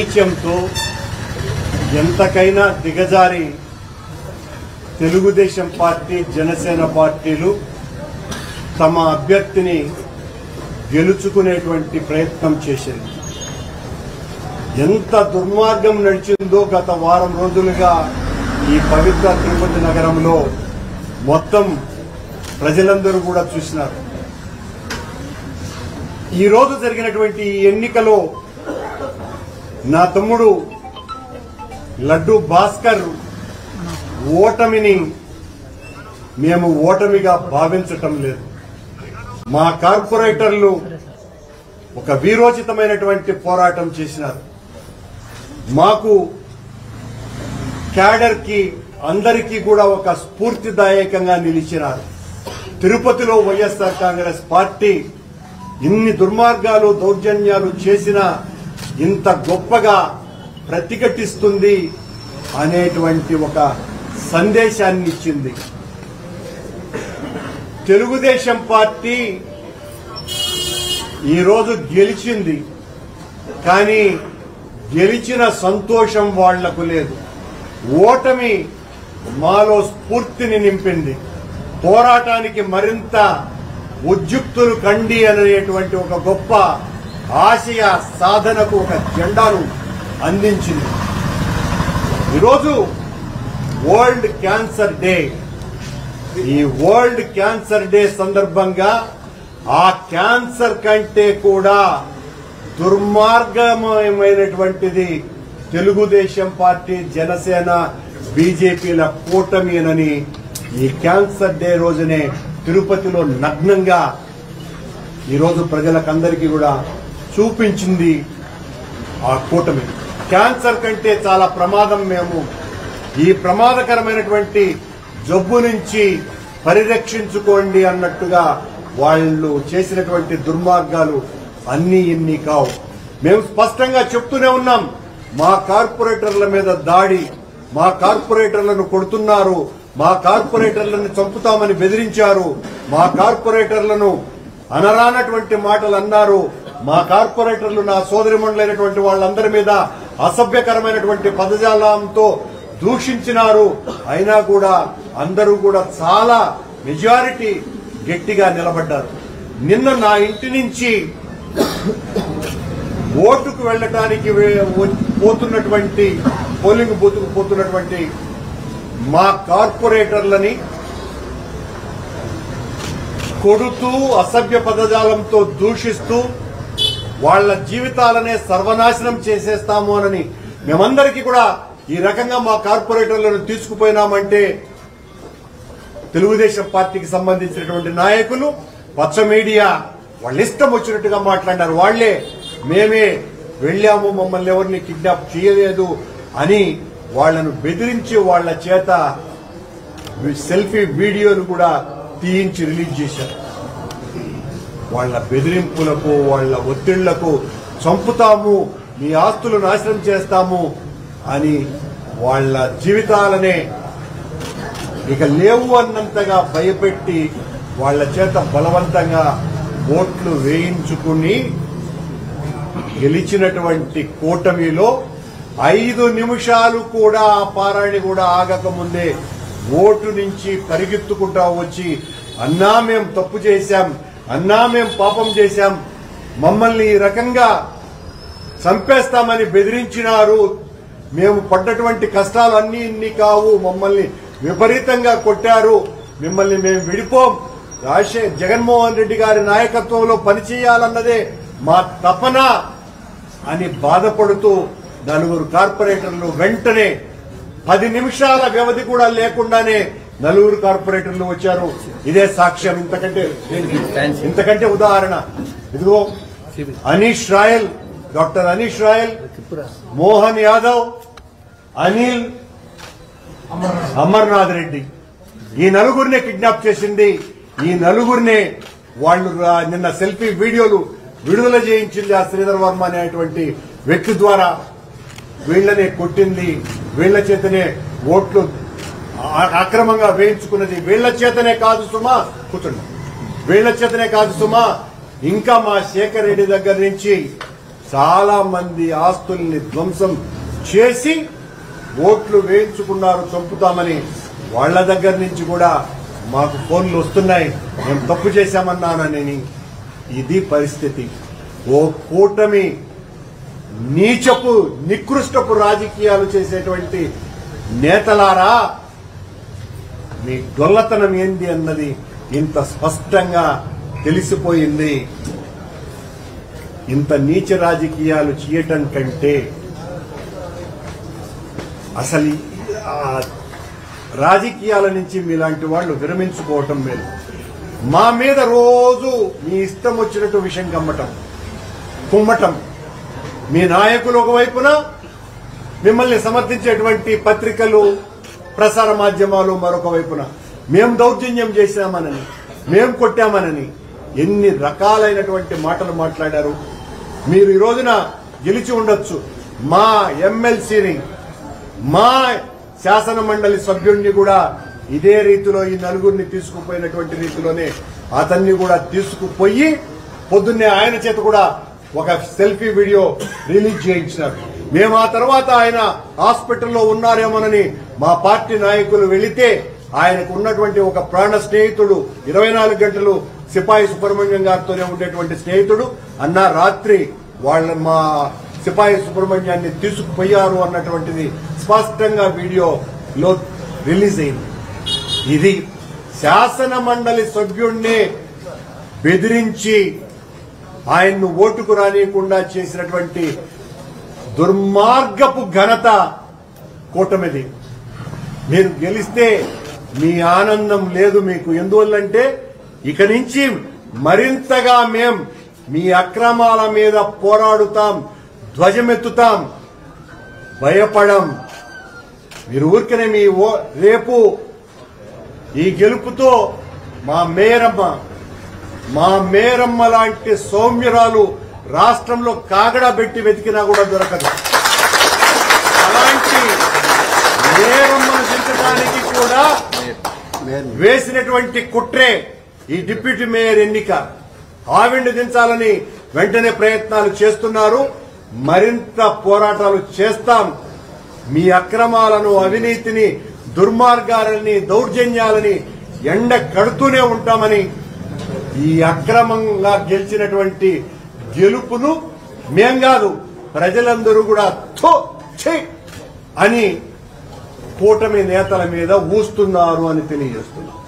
నీచంతో ఎంతకైనా దిగజారి తెలుగుదేశం పార్టీ జనసేన పార్టీలు తమ అభ్యర్థిని గెలుచుకునేటువంటి ప్రయత్నం చేసింది. ఎంత దుర్మార్గం నడిచిందో గత వారం రోజులుగా ఈ పవిత్ర తిరుపతి నగరంలో మొత్తం ప్రజలందరూ కూడా చూసినారు. ఈ రోజు జరిగినటువంటి ఈ ఎన్నికలో నా తమ్ముడు లడ్డు భాస్కర్ ఓటమిని మేము ఓటమిగా భావించటం లేదు. మా కార్పొరేటర్లు ఒక వీరోచితమైనటువంటి పోరాటం చేసినారు. మాకు క్యాడర్ కి అందరికీ కూడా ఒక స్ఫూర్తిదాయకంగా నిలిచినారు. తిరుపతిలో వైఎస్ఆర్ కాంగ్రెస్ పార్టీ ఇన్ని దుర్మార్గాలు దౌర్జన్యాలు చేసినా ఇంత గొప్పగా ప్రతిఘటిస్తుంది అనేటువంటి ఒక సందేశాన్ని ఇచ్చింది. తెలుగుదేశం పార్టీ ఈరోజు గెలిచింది, కానీ గెలిచిన సంతోషం వాళ్లకు లేదు. ఓటమి మాలో స్ఫూర్తిని నింపింది. పోరాటానికి మరింత ఉద్యుక్తులు కండి అనేటువంటి ఒక గొప్ప ఆశయ సాధనకు ఒక జెండాను అందించింది. ఈరోజు వరల్డ్ క్యాన్సర్ డే. ఈ వరల్డ్ క్యాన్సర్ డే సందర్భంగా ఆ క్యాన్సర్ కంటే కూడా దుర్మార్గమైనటువంటిది తెలుగుదేశం పార్టీ జనసేన బీజేపీల కూటమినని ఈ క్యాన్సర్ డే రోజునే తిరుపతిలో నగ్నంగా ఈరోజు ప్రజలకందరికీ కూడా చూపించింది ఆ కూటమి. క్యాన్సర్ కంటే చాలా ప్రమాదం. మేము ఈ ప్రమాదకరమైనటువంటి జబ్బు నుంచి పరిరక్షించుకోండి అన్నట్టుగా వాళ్ళు చేసినటువంటి దుర్మార్గాలు అన్నీ ఇన్ని కావు. మేము స్పష్టంగా చెప్తూనే ఉన్నాం. మా కార్పొరేటర్ల మీద దాడి, మా కార్పొరేటర్లను కొడుతున్నారు, మా కార్పొరేటర్లను చంపుతామని బెదిరించారు, మా కార్పొరేటర్లను అనరానటువంటి మాటలు అన్నారు, మా కార్పొరేటర్లు నా సోదరిమణులైనటువంటి వాళ్ళందరి మీద అసభ్యకరమైనటువంటి పదజాలంతో దూషించినారు. అయినా కూడా అందరూ కూడా చాలా మెజారిటీ గట్టిగా నిలబడ్డారు. నిన్న నా ఇంటి నుంచి ఓటుకు వెళ్లటానికి పోతున్నటువంటి పోలింగ్ బూత్కు పోతున్నటువంటి మా కార్పొరేటర్లని కొడుతూ అసభ్య పదజాలంతో దూషిస్తూ వాళ్ల జీవితాలనే సర్వనాశనం చేసేస్తాము అని మేమందరికీ కూడా ఈ రకంగా మా కార్పొరేటర్లను తీసుకుపోయినామంటే తెలుగుదేశం పార్టీకి సంబంధించినటువంటి నాయకులు పచ్చ మీడియా వాళ్ళ ఇష్టం వచ్చినట్టుగా మాట్లాడారు. వాళ్లే మేమే వెళ్లాము, మమ్మల్ని ఎవరిని కిడ్నాప్ చేయలేదు అని వాళ్లను బెదిరించి వాళ్ల చేత సెల్ఫీ వీడియోను కూడా తీయించి రిలీజ్ చేశారు. వాళ్ల బెదిరింపులకు, వాళ్ల ఒత్తిళ్లకు చంపుతాము, మీ ఆస్తులు నాశనం చేస్తాము అని వాళ్ల జీవితాలనే ఇక లేవు అన్నంతగా భయపెట్టి వాళ్ల చేత బలవంతంగా ఓట్లు వేయించుకుని గెలిచినటువంటి కూటమిలో 5 నిమిషాలు కూడా ఆ పారాణి కూడా ఆగకముందే ఓటు నుంచి పరిగెత్తుకుంటా వచ్చి అన్నా మేం తప్పు చేశాం, అన్నా మేం పాపం చేశాం, మమ్మల్ని ఈ రకంగా చంపేస్తామని బెదిరించినారు, మేము పడ్డటువంటి కష్టాలు అన్నీ ఇన్ని కావు, మమ్మల్ని విపరీతంగా కొట్టారు, మిమ్మల్ని మేము విడిపోం, జగన్మోహన్ రెడ్డి గారి నాయకత్వంలో పనిచేయాలన్నదే మా తపన అని బాధపడుతూ 4 కార్పొరేటర్లు వెంటనే 10 నిమిషాల వ్యవధి కూడా లేకుండానే 4 కార్పొరేటర్లు వచ్చారు. ఇదే సాక్ష్యం. ఇంతకంటే ఉదాహరణ ఇదిగో Anish royal, doctor Anish royal, Mohan Yadav, Anil, Amarnath Reddy, ఈ 4గురినే కిడ్నాప్ చేసింది. ఈ 4గురినే వాళ్ళు నిన్న సెల్ఫీ వీడియోలు విడుదల చేయించింది ఆ శ్రీధర్ వర్మ అనేటువంటి వ్యక్తి ద్వారా. వీళ్లనే కొట్టింది, వీళ్ల చేతనే ఓట్లు అక్రమంగా వేయించుకున్నది, వీళ్ల చేతనే కాదు సుమా, కూర్చోండి, వీళ్ల చేతనే కాదు సుమా, ఇంకా మా శేఖర్ రెడ్డి దగ్గర నుంచి చాలా మంది ఆస్తుల్ని ధ్వంసం చేసి ఓట్లు వేయించుకున్నారు, చంపుతామని. వాళ్ల దగ్గర నుంచి కూడా మాకు ఫోన్లు వస్తున్నాయి, మేము తప్పు చేశామన్నానని. ఇది పరిస్థితి. ఓ కూటమి నీచపు నికృష్టపు రాజకీయాలు చేసేటువంటి నేతలారా, మీ గొల్లతనం ఏంది అన్నది ఇంత స్పష్టంగా తెలిసిపోయింది. ఇంత నీచ రాజకీయాలు చేయటం కంటే అసలు రాజకీయాల నుంచి మీలాంటి వాళ్ళు విరమించుకోవటం మేలు. మా మీద రోజు మీ ఇష్టం వచ్చినట్టు విషయం కుమ్మటం, మీ నాయకులు ఒకవైపున, మిమ్మల్ని సమర్థించేటువంటి పత్రికలు ప్రసార మాధ్యమాలు మరొక వైపున, మేం దౌర్జన్యం చేశామనని, మేం కొట్టామనని ఎన్ని రకాలైనటువంటి మాటలు మాట్లాడారు. మీరు ఈ రోజున గెలిచి ఉండొచ్చు. మా ఎమ్మెల్సీని, మా శాసన మండలి సభ్యుడిని కూడా ఇదే రీతిలో ఈ నలుగురిని తీసుకుపోయినటువంటి రీతిలోనే అతన్ని కూడా తీసుకుపోయి పొద్దున్నే ఆయన చేత కూడా ఒక సెల్ఫీ వీడియో రిలీజ్ చేయించినారు. మేము ఆ తర్వాత ఆయన హాస్పిటల్లో ఉన్నారేమోనని మా పార్టీ నాయకులు వెళితే ఆయనకు ఉన్నటువంటి ఒక ప్రాణ స్నేహితుడు, 24 గంటలు సిపాయి సుబ్రహ్మణ్యం గారితోనే ఉండేటువంటి స్నేహితుడు అన్న రాత్రి మా సిపాయి సుబ్రహ్మణ్యాన్ని తీసుకుపోయారు అన్నటువంటిది స్పష్టంగా వీడియోలో రిలీజ్ అయింది. ఇది శాసన మండలి సభ్యుడిని బెదిరించి ఆయన్ను ఓటుకు రానియకుండా చేసినటువంటి దుర్మార్గపు ఘనత కూటమిది. మీరు గెలిస్తే మీ ఆనందం లేదు మీకు. ఎందువల్లంటే ఇక నుంచి మరింతగా మేం మీ అక్రమాల మీద పోరాడుతాం, ధ్వజమెత్తుతాం, భయపడం. మీరు ఊరికనే రేపు ఈ గెలుపుతో మా మేరమ్మ లాంటి సౌమ్యురాలు రాష్ట్రంలో కాగడా పెట్టి వెతికినా కూడా దొరకదు. అలాంటి మేరమ్మను దించడానికి కూడా వేసినటువంటి కుట్రే ఈ డిప్యూటీ మేయర్ ఎన్నిక. ఆవిడ్ని దించాలని వెంటనే ప్రయత్నాలు చేస్తున్నారు. మరింత పోరాటాలు చేస్తాం. మీ అక్రమాలను, అవినీతిని, దుర్మార్గాలని, దౌర్జన్యాలని ఎండ కడుతూనే ఉంటామని, ఈ అక్రమంగా గెలిచినటువంటి గెలుపును మేం కాదు ప్రజలందరూ కూడా అని కూటమి నేతల మీద ఊస్తున్నారు అని తెలియజేస్తున్నారు.